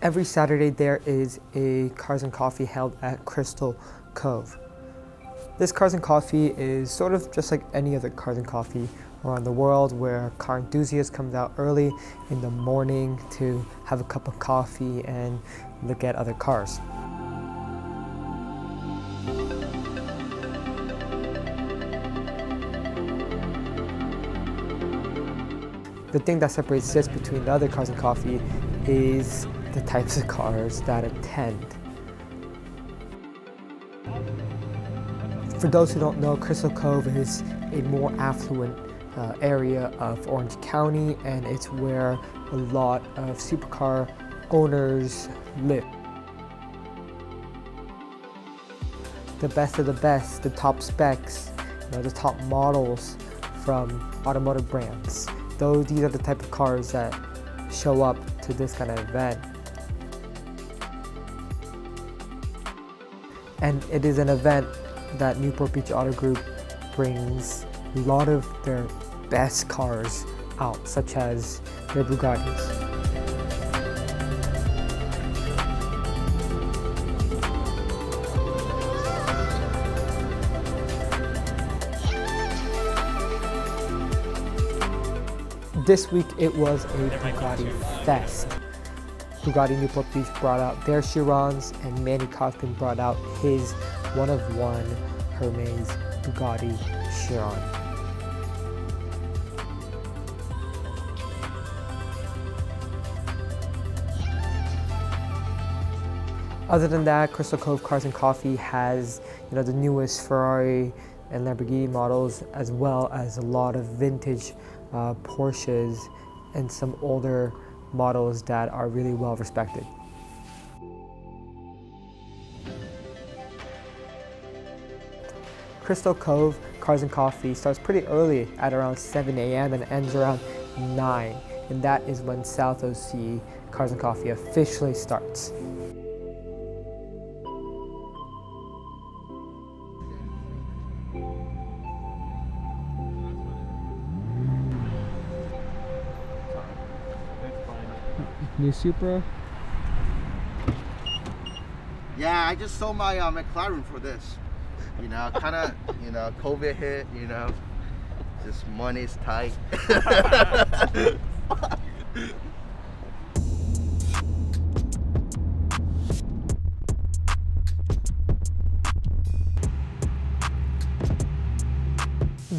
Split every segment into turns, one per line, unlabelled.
Every Saturday there is a Cars and Coffee held at Crystal Cove. This Cars and Coffee is sort of just like any other Cars and Coffee around the world, where car enthusiasts come out early in the morning to have a cup of coffee and look at other cars. The thing that separates this between the other Cars and Coffee is the types of cars that attend. For those who don't know, Crystal Cove is a more affluent area of Orange County, and it's where a lot of supercar owners live. The best of the best, the top specs, the top models from automotive brands. These are the type of cars that show up to this kind of event. And it is an event that Newport Beach Auto Group brings a lot of their best cars out, such as their Bugattis. This week it was a Bugatti fest. Bugatti Newport Beach brought out their Chirons, and Manny Kaufman brought out his one-of-one Hermes Bugatti Chiron. Other than that, Crystal Cove Cars and Coffee has the newest Ferrari and Lamborghini models, as well as a lot of vintage Porsches and some older models that are really well respected. Crystal Cove Cars and Coffee starts pretty early at around 7 a.m. and ends around 9, and that is when South OC Cars and Coffee officially starts. New Supra?
Yeah, I just sold my McLaren for this. Kind of, COVID hit, just money's tight.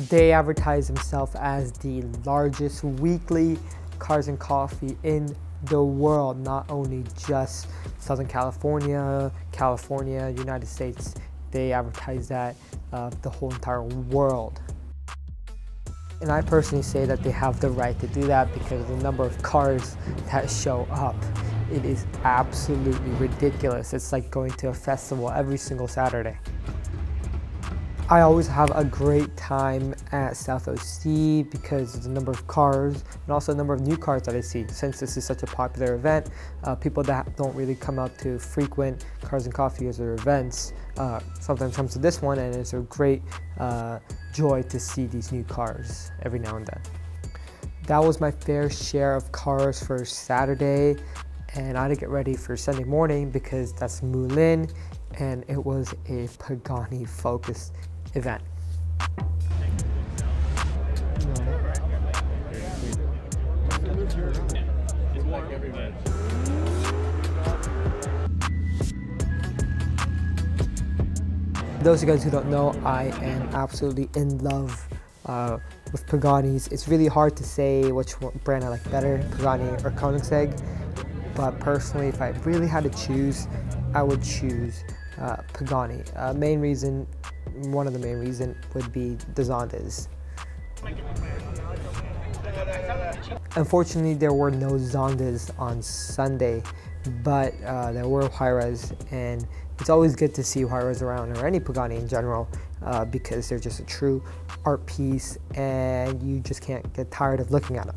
They advertise themselves as the largest weekly Cars and Coffee in the world, not only just Southern California, United States. They advertise that the whole entire world. And I personally say that they have the right to do that because of the number of cars that show up. It is absolutely ridiculous. It's like going to a festival every single Saturday. I always have a great time at South OC because of the number of cars and also the number of new cars that I see. Since this is such a popular event, people that don't really come out to frequent Cars and Coffee or their events sometimes comes to this one, and it's a great joy to see these new cars every now and then. That was my fair share of cars for Saturday, and I had to get ready for Sunday morning because that's Moulin, and it was a Pagani focused event. Those of you guys who don't know, I am absolutely in love with Paganis. It's really hard to say which brand I like better, Pagani or Koenigsegg, but personally, if I really had to choose, I would choose Pagani. One of the main reasons would be the Zondas. Unfortunately, there were no Zondas on Sunday, but there were Huayras, and it's always good to see Huayras around, or any Pagani in general, because they're just a true art piece, and you just can't get tired of looking at them.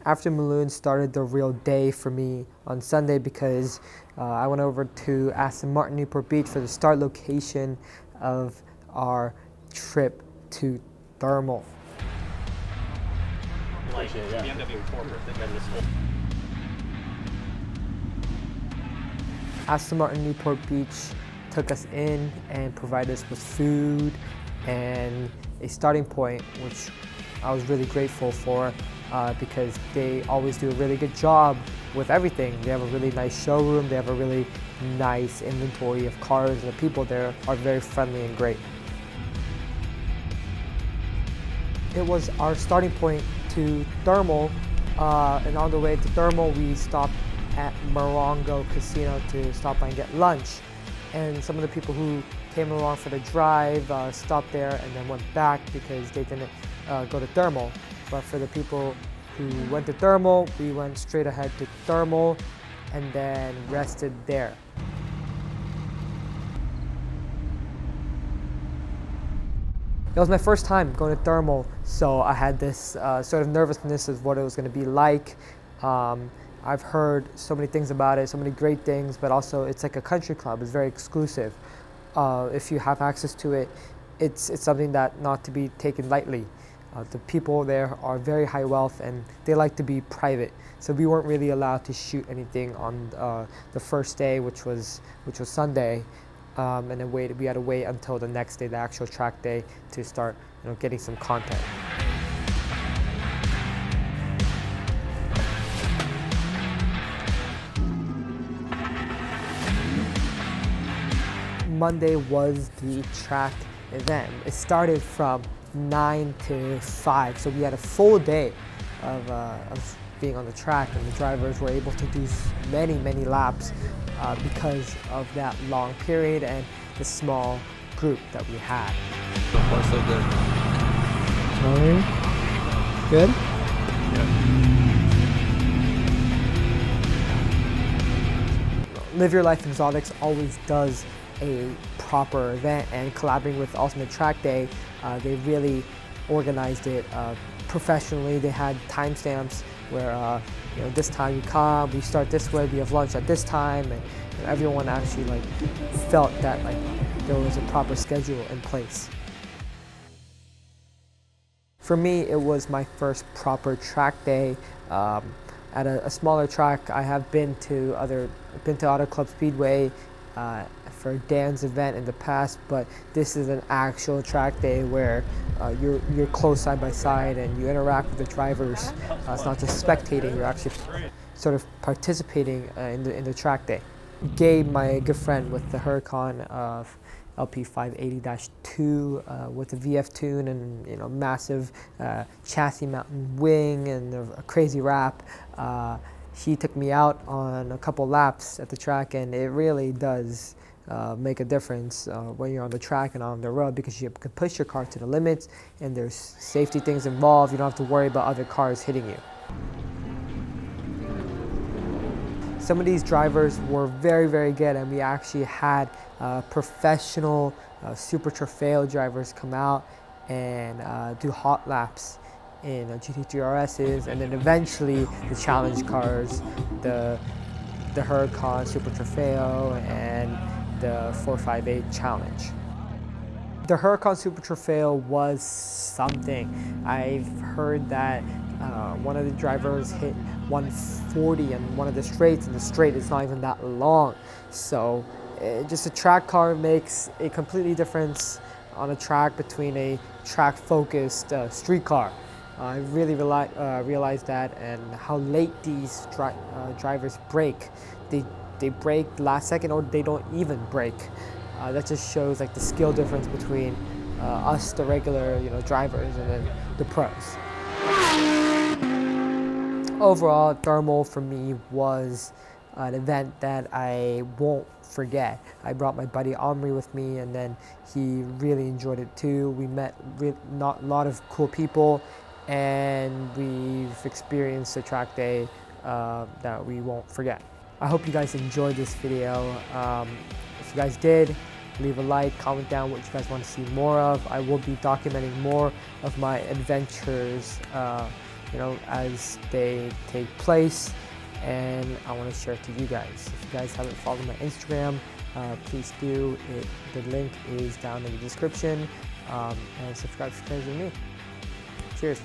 After Moulin started the real day for me on Sunday because I went over to Aston Martin Newport Beach for the start location of our trip to Thermal.
Like BMW corporate, they got this whole
Aston Martin Newport Beach took us in and provided us with food and a starting point, which I was really grateful for because they always do a really good job with everything. They have a really nice showroom, they have a really nice inventory of cars, and the people there are very friendly and great. It was our starting point to Thermal, and on the way to Thermal we stopped at Morongo Casino to stop by and get lunch. And some of the people who came along for the drive stopped there and then went back because they didn't go to Thermal. But for the people who went to Thermal, we went straight ahead to Thermal and then rested there. It was my first time going to Thermal, so I had this sort of nervousness of what it was going to be like. I've heard so many things about it, so many great things, but also it's like a country club. It's very exclusive. If you have access to it, it's something that not to be taken lightly. The people there are very high wealth and they like to be private. So we weren't really allowed to shoot anything on the first day, which was Sunday, and then we had to wait until the next day, the actual track day, to start getting some content. Monday was the track event. It started from 9 to 5, so we had a full day of being on the track, and the drivers were able to do many laps because of that long period and the small group that we had.
So far, so good.
Good?
Yeah.
Live Your Life Exotics always does a proper event, and collaborating with Ultimate Track Day, they really organized it professionally. They had timestamps where this time you come, we start this way, we have lunch at this time, and everyone actually felt that there was a proper schedule in place. For me, it was my first proper track day at a smaller track. I have been to Auto Club Speedway for Dan's event in the past, but this is an actual track day where you're close side by side and you interact with the drivers. It's not just spectating, you're actually sort of participating in the track day. Gabe, my good friend with the Huracan of LP580-2 with the VF tune and massive chassis mountain wing and a crazy wrap. He took me out on a couple laps at the track, and it really does make a difference when you're on the track and on the road, because you can push your car to the limits and there's safety things involved. You don't have to worry about other cars hitting you. Some of these drivers were very good, and we actually had professional Super Trofeo drivers come out and do hot laps in GT3 RSs, and then eventually the challenge cars, the Huracan Super Trofeo and the 458 Challenge. The Huracan Super Trofeo was something. I've heard that one of the drivers hit 140 in one of the straights, and the straight is not even that long. So just a track car makes a completely difference on a track between a track-focused street car. I really realized that, and how late these drivers brake. They brake last second, or they don't even brake. That just shows the skill difference between us, the regular drivers, and then the pros. Overall, Thermal for me was an event that I won't forget. I brought my buddy Omri with me, and then he really enjoyed it too. We met a lot of cool people, and we've experienced a track day that we won't forget. I hope you guys enjoyed this video. If you guys did, leave a like, comment down what you guys want to see more of. I will be documenting more of my adventures as they take place, and I want to share it to you guys. If you guys haven't followed my Instagram, please do. The link is down in the description, and subscribe if you guys are new. Cheers.